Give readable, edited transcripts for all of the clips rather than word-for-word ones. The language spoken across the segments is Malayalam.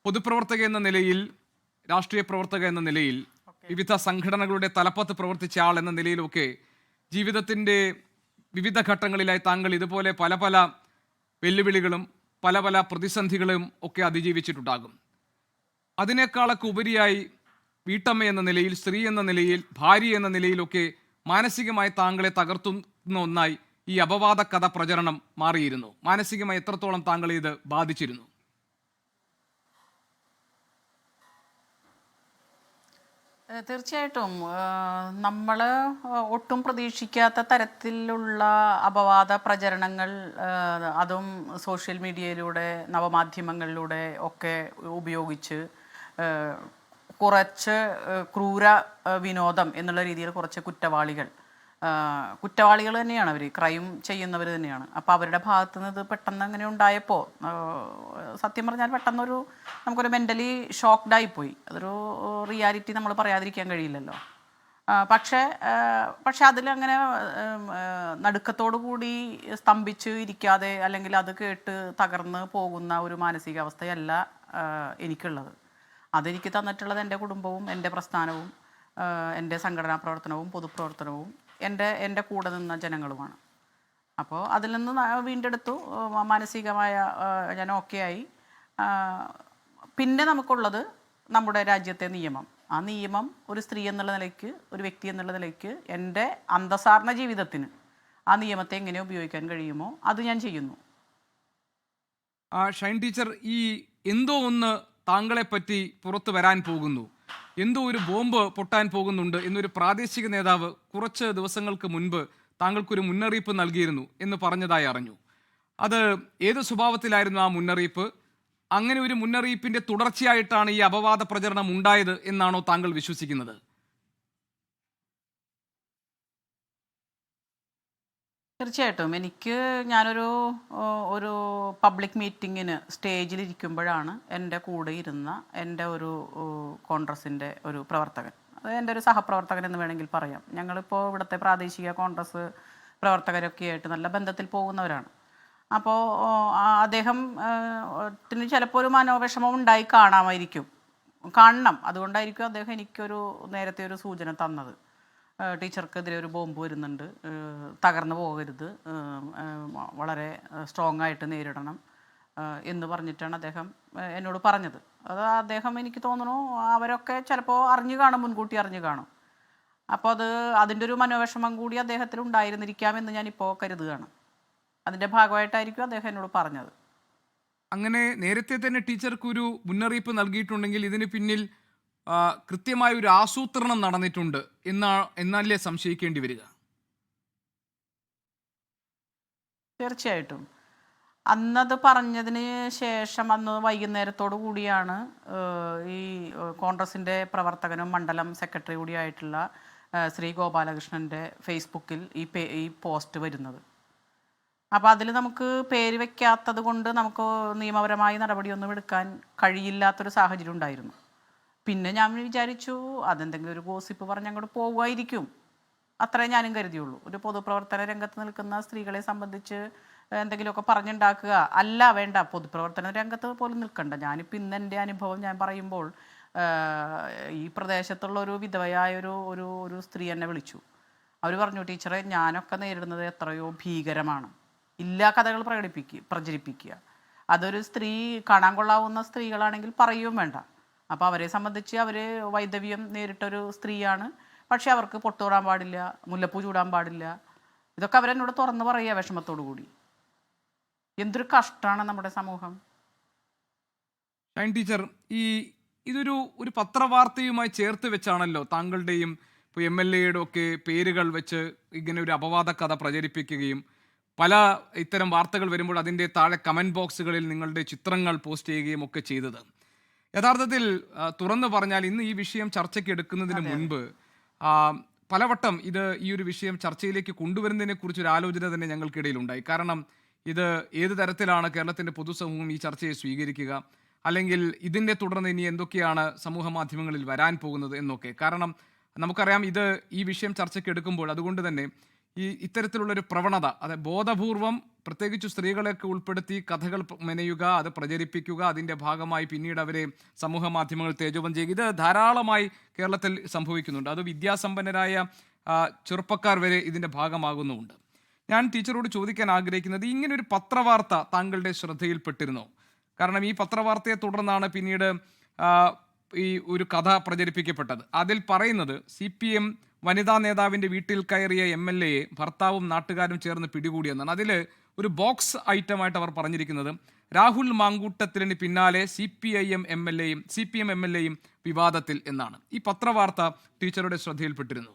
പൊതുപ്രവർത്തക എന്ന നിലയിൽ, രാഷ്ട്രീയ പ്രവർത്തക എന്ന നിലയിൽ, വിവിധ സംഘടനകളുടെ തലപ്പത്ത് പ്രവർത്തിച്ച ആൾ എന്ന നിലയിലൊക്കെ ജീവിതത്തിൻ്റെ വിവിധ ഘട്ടങ്ങളിലായി താങ്കൾ ഇതുപോലെ പല പല വെല്ലുവിളികളും പല പല പ്രതിസന്ധികളും ഒക്കെ അതിജീവിച്ചിട്ടുണ്ടാകും. അതിനേക്കാളൊക്കെ ഉപരിയായി വീട്ടമ്മ എന്ന നിലയിൽ, സ്ത്രീ എന്ന നിലയിൽ, ഭാര്യ എന്ന നിലയിലൊക്കെ മാനസികമായി താങ്കളെ തകർത്തുന്ന ഒന്നായി ഈ അപവാദ കഥ പ്രചരണം മാറിയിരുന്നു. മാനസികമായി എത്രത്തോളം താങ്കളെ ഇത് ബാധിച്ചിരുന്നു? തീർച്ചയായിട്ടും നമ്മൾ ഒട്ടും പ്രതീക്ഷിക്കാത്ത തരത്തിലുള്ള അപവാദ പ്രചരണങ്ങൾ, അതും സോഷ്യൽ മീഡിയയിലൂടെ, നവമാധ്യമങ്ങളിലൂടെ ഒക്കെ ഉപയോഗിച്ച് കുറച്ച് ക്രൂര വിനോദം എന്നുള്ള രീതിയിൽ കുറച്ച് കുറ്റവാളികൾ തന്നെയാണ് അവർ, ക്രൈം ചെയ്യുന്നവർ തന്നെയാണ്. അപ്പോൾ അവരുടെ ഭാഗത്തു നിന്ന് ഇത് പെട്ടെന്ന് അങ്ങനെ ഉണ്ടായപ്പോൾ സത്യം പറഞ്ഞാൽ പെട്ടെന്നൊരു നമുക്കൊരു മെൻ്റലി ഷോക്ക്ഡായിപ്പോയി. അതൊരു റിയാലിറ്റി നമ്മൾ പറയാതിരിക്കാൻ കഴിയില്ലല്ലോ. പക്ഷേ അതിലങ്ങനെ നടുക്കത്തോടു കൂടി സ്തംഭിച്ച് ഇരിക്കാതെ, അല്ലെങ്കിൽ അത് കേട്ട് തകർന്ന് പോകുന്ന ഒരു മാനസികാവസ്ഥയല്ല എനിക്കുള്ളത്. അതെനിക്ക് തന്നിട്ടുള്ളത് എൻ്റെ കുടുംബവും എൻ്റെ പ്രസ്ഥാനവും എൻ്റെ സംഘടനാ പ്രവർത്തനവും പൊതുപ്രവർത്തനവും എൻ്റെ കൂടെ നിന്ന ജനങ്ങളുമാണ്. അപ്പോൾ അതിൽ നിന്ന് വീണ്ടെടുത്തു, മാനസികമായ ഞാൻ ഓക്കെ ആയി. പിന്നെ നമുക്കുള്ളത് നമ്മുടെ രാജ്യത്തെ നിയമം. ആ നിയമം ഒരു സ്ത്രീ എന്നുള്ള നിലയ്ക്ക്, ഒരു വ്യക്തി എന്നുള്ള നിലയ്ക്ക് എൻ്റെ അന്തസ്സാർന്ന ജീവിതത്തിന് ആ നിയമത്തെ എങ്ങനെ ഉപയോഗിക്കാൻ കഴിയുമോ അത് ഞാൻ ചെയ്യുന്നു. ഷൈൻ ടീച്ചർ, ഈ എന്തോ ഒന്ന് താങ്കളെ പറ്റി പുറത്തു വരാൻ പോകുന്നു, എന്തോ ഒരു ബോംബ് പൊട്ടാൻ പോകുന്നുണ്ട് എന്നൊരു പ്രാദേശിക നേതാവ് കുറച്ച് ദിവസങ്ങൾക്ക് മുൻപ് താങ്കൾക്കൊരു മുന്നറിയിപ്പ് നൽകിയിരുന്നു എന്ന് പറഞ്ഞതായി അറിഞ്ഞു. അത് ഏത് സ്വഭാവത്തിലായിരുന്നു ആ മുന്നറിയിപ്പ്? അങ്ങനെ ഒരു മുന്നറിയിപ്പിന്റെ തുടർച്ചയായിട്ടാണ് ഈ അപവാദ പ്രചരണം ഉണ്ടായത് എന്നാണോ താങ്കൾ വിശ്വസിക്കുന്നത്? തീർച്ചയായിട്ടും ഞാനൊരു പബ്ലിക് മീറ്റിങ്ങിന് സ്റ്റേജിലിരിക്കുമ്പോഴാണ് എൻ്റെ കൂടെ ഇരുന്ന എൻ്റെ ഒരു കോൺഗ്രസിൻ്റെ ഒരു പ്രവർത്തകൻ, അത് എൻ്റെ ഒരു സഹപ്രവർത്തകൻ എന്ന് വേണമെങ്കിൽ പറയാം. ഞങ്ങളിപ്പോൾ ഇവിടുത്തെ പ്രാദേശിക കോൺഗ്രസ് പ്രവർത്തകരൊക്കെ ആയിട്ട് നല്ല ബന്ധത്തിൽ പോകുന്നവരാണ്. അപ്പോൾ അദ്ദേഹം ചിലപ്പോൾ ഒരു മനോവിഷമം ഉണ്ടായി കാണണം. അതുകൊണ്ടായിരിക്കും അദ്ദേഹം എനിക്കൊരു നേരത്തെ ഒരു സൂചന തന്നത്. ടീച്ചർക്കെതിരെ ഒരു ബോംബ് വരുന്നുണ്ട്, തകർന്നു പോകരുത്, വളരെ സ്ട്രോങ് ആയിട്ട് നേരിടണം എന്ന് പറഞ്ഞിട്ടാണ് അദ്ദേഹം എന്നോട് പറഞ്ഞത്. അത് അദ്ദേഹം, എനിക്ക് തോന്നുന്നു അവരൊക്കെ ചിലപ്പോൾ മുൻകൂട്ടി അറിഞ്ഞു കാണും. അപ്പോൾ അതിൻ്റെ ഒരു മനോവിഷമം കൂടി അദ്ദേഹത്തിൽ ഉണ്ടായിരുന്നിരിക്കാമെന്ന് ഞാനിപ്പോൾ കരുതുകയാണ്. അതിൻ്റെ ഭാഗമായിട്ടായിരിക്കും അദ്ദേഹം എന്നോട് പറഞ്ഞത്. അങ്ങനെ നേരത്തെ തന്നെ ടീച്ചർക്കൊരു മുന്നറിയിപ്പ് നൽകിയിട്ടുണ്ടെങ്കിൽ ഇതിന് പിന്നിൽ കൃത്യമായ ഒരു ആസൂത്രണം നടന്നിട്ടുണ്ട് എന്നല്ലേ സംശയിക്കേണ്ടി വരിക? തീർച്ചയായിട്ടും അന്നത് പറഞ്ഞതിന് ശേഷം അന്ന് വൈകുന്നേരത്തോടു കൂടിയാണ് ഈ കോൺഗ്രസിൻ്റെ പ്രവർത്തകനും മണ്ഡലം സെക്രട്ടറി കൂടിയായിട്ടുള്ള ശ്രീ ഗോപാലകൃഷ്ണൻ്റെ ഫേസ്ബുക്കിൽ ഈ പോസ്റ്റ് വരുന്നത്. അപ്പോൾ അതിൽ നമുക്ക് പേര് വയ്ക്കാത്തത് കൊണ്ട് നമുക്ക് നിയമപരമായി നടപടിയൊന്നും എടുക്കാൻ കഴിയില്ലാത്തൊരു സാഹചര്യം ഉണ്ടായിരുന്നു. പിന്നെ ഞാൻ വിചാരിച്ചു അതെന്തെങ്കിലും ഒരു ഗോസിപ്പ് പറഞ്ഞ് അങ്ങോട്ട് പോവുമായിരിക്കും, അത്രേ ഞാനും കരുതിയുള്ളൂ. ഒരു പൊതുപ്രവർത്തന രംഗത്ത് നിൽക്കുന്ന സ്ത്രീകളെ സംബന്ധിച്ച് എന്തെങ്കിലുമൊക്കെ പറഞ്ഞുണ്ടാക്കുക വേണ്ട, പൊതുപ്രവർത്തന രംഗത്ത് പോലും നിൽക്കണ്ട. ഞാനിപ്പോൾ ഇന്ന് എൻ്റെ അനുഭവം ഞാൻ പറയുമ്പോൾ, ഈ പ്രദേശത്തുള്ള ഒരു വിധവയായ ഒരു സ്ത്രീ എന്നെ വിളിച്ചു. അവർ പറഞ്ഞു, ടീച്ചറെ, ഞാനൊക്കെ നേരിടുന്നത് എത്രയോ ഭീകരമാണ്. ഇല്ലാ കഥകൾ പ്രചരിപ്പിക്കുക. അതൊരു സ്ത്രീ കാണാൻ കൊള്ളാവുന്ന സ്ത്രീകളാണെങ്കിൽ പറയുകയും വേണ്ട. അപ്പോൾ അവരെ സംബന്ധിച്ച് അവർ വൈധവ്യം നേരിട്ടൊരു സ്ത്രീയാണ്, പക്ഷെ അവർക്ക് പൊട്ടുതൊടാൻ പാടില്ല, മുല്ലപ്പൂ ചൂടാൻ പാടില്ല. ഇതൊക്കെ അവരെന്നോട് തുറന്ന് പറയുക വിഷമത്തോടു കൂടി. എന്തൊരു കഷ്ടമാണ് നമ്മുടെ സമൂഹം. ഷൈൻ ടീച്ചർ, ഇതൊരു പത്രവാർത്തയുമായി ചേർത്ത് വെച്ചാണല്ലോ താങ്കളുടെയും ഇപ്പോൾ MLA-യുടെ ഒക്കെ പേരുകൾ വെച്ച് ഇങ്ങനെ ഒരു അപവാദ കഥ പ്രചരിപ്പിക്കുകയും പല ഇത്തരം വാർത്തകൾ വരുമ്പോൾ അതിൻ്റെ താഴെ കമൻറ്റ് ബോക്സുകളിൽ നിങ്ങളുടെ ചിത്രങ്ങൾ പോസ്റ്റ് ചെയ്യുകയും ഒക്കെ ചെയ്തത്. യഥാർത്ഥത്തിൽ തുറന്നു പറഞ്ഞാൽ ഇന്ന് ഈ വിഷയം ചർച്ചയ്ക്ക് എടുക്കുന്നതിന് മുൻപ് പലവട്ടം ഈ ഒരു വിഷയം ചർച്ചയിലേക്ക് കൊണ്ടുവരുന്നതിനെ കുറിച്ചൊരു ആലോചന തന്നെ ഞങ്ങൾക്കിടയിൽ ഉണ്ടായി. കാരണം ഇത് ഏത് തരത്തിലാണ് കേരളത്തിൻ്റെ പൊതുസമൂഹം ഈ ചർച്ചയെ സ്വീകരിക്കുക, അല്ലെങ്കിൽ ഇതിനെ തുടർന്ന് ഇനി എന്തൊക്കെയാണ് സമൂഹ മാധ്യമങ്ങളിൽ വരാൻ പോകുന്നത് എന്നൊക്കെ. കാരണം നമുക്കറിയാം ഈ വിഷയം ചർച്ചയ്ക്ക് എടുക്കുമ്പോൾ അതുകൊണ്ട് തന്നെ ഇത്തരത്തിലുള്ളൊരു പ്രവണത, അത് ബോധപൂർവം പ്രത്യേകിച്ച് സ്ത്രീകളെയൊക്കെ ഉൾപ്പെടുത്തി കഥകൾ മെനയുക, അത് പ്രചരിപ്പിക്കുക, അതിൻ്റെ ഭാഗമായി പിന്നീട് അവരെ സമൂഹ മാധ്യമങ്ങൾ തേജോവം ചെയ്യുക, ഇത് ധാരാളമായി കേരളത്തിൽ സംഭവിക്കുന്നുണ്ട്. അത് വിദ്യാസമ്പന്നരായ ചെറുപ്പക്കാർ വരെ ഇതിൻ്റെ ഭാഗമാകുന്നുമുണ്ട്. ഞാൻ ടീച്ചറോട് ചോദിക്കാൻ ആഗ്രഹിക്കുന്നത്, ഇങ്ങനൊരു പത്രവാർത്ത താങ്കളുടെ ശ്രദ്ധയിൽപ്പെട്ടിരുന്നോ? കാരണം ഈ പത്രവാർത്തയെ തുടർന്നാണ് പിന്നീട് ഈ ഒരു കഥ പ്രചരിപ്പിക്കപ്പെട്ടത്. അതിൽ പറയുന്നത് CPM വനിതാ നേതാവിൻ്റെ വീട്ടിൽ കയറിയ MLA-യെ ഭർത്താവും നാട്ടുകാരും ചേർന്ന് പിടികൂടിയെന്നാണ്. അതിൽ ഒരു ബോക്സ് ഐറ്റമായിട്ട് അവർ പറഞ്ഞിരിക്കുന്നത് രാഹുൽ മാങ്കൂട്ടത്തിന് പിന്നാലെ CPM MLA-യും വിവാദത്തിൽ എന്നാണ്. ഈ പത്രവാർത്ത ടീച്ചറുടെ ശ്രദ്ധയിൽപ്പെട്ടിരുന്നു?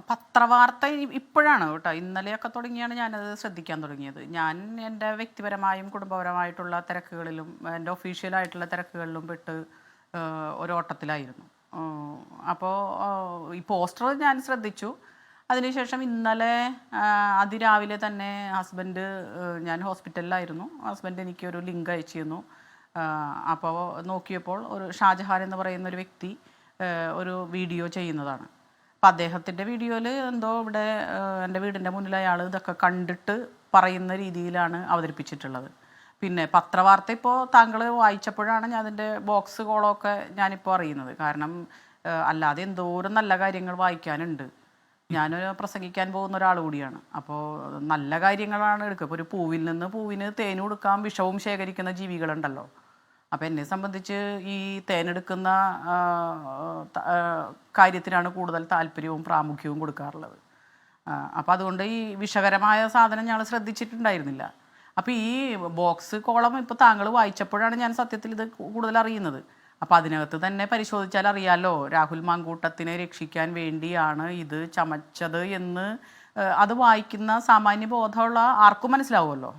പത്രവാർത്ത ഇപ്പോഴാണ് കേട്ടോ, ഇന്നലെയൊക്കെ തുടങ്ങിയാണ് ഞാനത് ശ്രദ്ധിക്കാൻ തുടങ്ങിയത്. ഞാൻ എൻ്റെ വ്യക്തിപരമായും കുടുംബപരമായിട്ടുള്ള തിരക്കുകളിലും എൻ്റെ ഒഫീഷ്യലായിട്ടുള്ള തിരക്കുകളിലും പെട്ട് ഒരോട്ടത്തിലായിരുന്നു. അപ്പോൾ ഈ പോസ്റ്റർ ഞാൻ ശ്രദ്ധിച്ചു. അതിനുശേഷം ഇന്നലെ അതിരാവിലെ തന്നെ ഞാൻ ഹോസ്പിറ്റലിലായിരുന്നു. ഹസ്ബൻഡ് എനിക്കൊരു ലിങ്ക് അയച്ചിരുന്നു. അപ്പോൾ നോക്കിയപ്പോൾ ഒരു ഷാജഹാൻ എന്ന് പറയുന്ന ഒരു വ്യക്തി ഒരു വീഡിയോ ചെയ്യുന്നതാണ്. അപ്പം അദ്ദേഹത്തിൻ്റെ വീഡിയോയിൽ എന്തോ ഇവിടെ എൻ്റെ വീടിൻ്റെ മുന്നിൽ അയാൾ ഇതൊക്കെ കണ്ടിട്ട് പറയുന്ന രീതിയിലാണ് അവതരിപ്പിച്ചിട്ടുള്ളത്. പിന്നെ പത്രവാർത്ത ഇപ്പോൾ താങ്കൾ വായിച്ചപ്പോഴാണ് ഞാൻ അതിൻ്റെ ബോക്സ് കോളമൊക്കെ ഞാനിപ്പോൾ അറിയുന്നത്. കാരണം അല്ലാതെ എന്തോരം നല്ല കാര്യങ്ങൾ വായിക്കാനുണ്ട്. ഞാൻ പ്രസംഗിക്കാൻ പോകുന്ന ഒരാൾ കൂടിയാണ്. അപ്പോൾ നല്ല കാര്യങ്ങളാണ് എടുക്കുക. ഇപ്പോൾ ഒരു പൂവിൽ നിന്ന് പൂവിന് തേൻ കൊടുക്കാൻ വിഷവും ശേഖരിക്കുന്ന ജീവികളുണ്ടല്ലോ. അപ്പോൾ എന്നെ സംബന്ധിച്ച് ഈ തേനെടുക്കുന്ന കാര്യത്തിനാണ് കൂടുതൽ താല്പര്യവും പ്രാമുഖ്യവും കൊടുക്കാറുള്ളത്. അപ്പോൾ അതുകൊണ്ട് ഈ വിഷകരമായ സാധനം ഞങ്ങൾ ശ്രദ്ധിച്ചിട്ടുണ്ടായിരുന്നില്ല. അപ്പോൾ ഈ ബോക്സ് കോളം ഇപ്പോൾ താങ്കൾ വായിച്ചപ്പോഴാണ് ഞാൻ സത്യത്തിൽ ഇത് കൂടുതൽ അറിയുന്നത്. അപ്പോൾ അതിനകത്ത് തന്നെ പരിശോധിച്ചാൽ അറിയാമല്ലോ, രാഹുൽ മാങ്കൂട്ടത്തിനെ രക്ഷിക്കാൻ വേണ്ടിയാണ് ഇത് ചമച്ചത് എന്ന് അത് വായിക്കുന്ന സാമാന്യ ബോധമുള്ള ആർക്കും മനസ്സിലാവുമല്ലോ.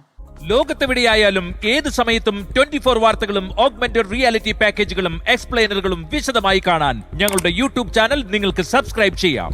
ലോകത്തെവിടെയായാലും ഏത് സമയത്തും 24 വാർത്തകളും ഓഗ്മെന്റഡ് റിയാലിറ്റി പാക്കേജുകളും എക്സ്പ്ലെയിനറുകളും വിശദമായി കാണാൻ ഞങ്ങളുടെ YouTube ചാനൽ നിങ്ങൾക്ക് സബ്സ്ക്രൈബ് ചെയ്യാം.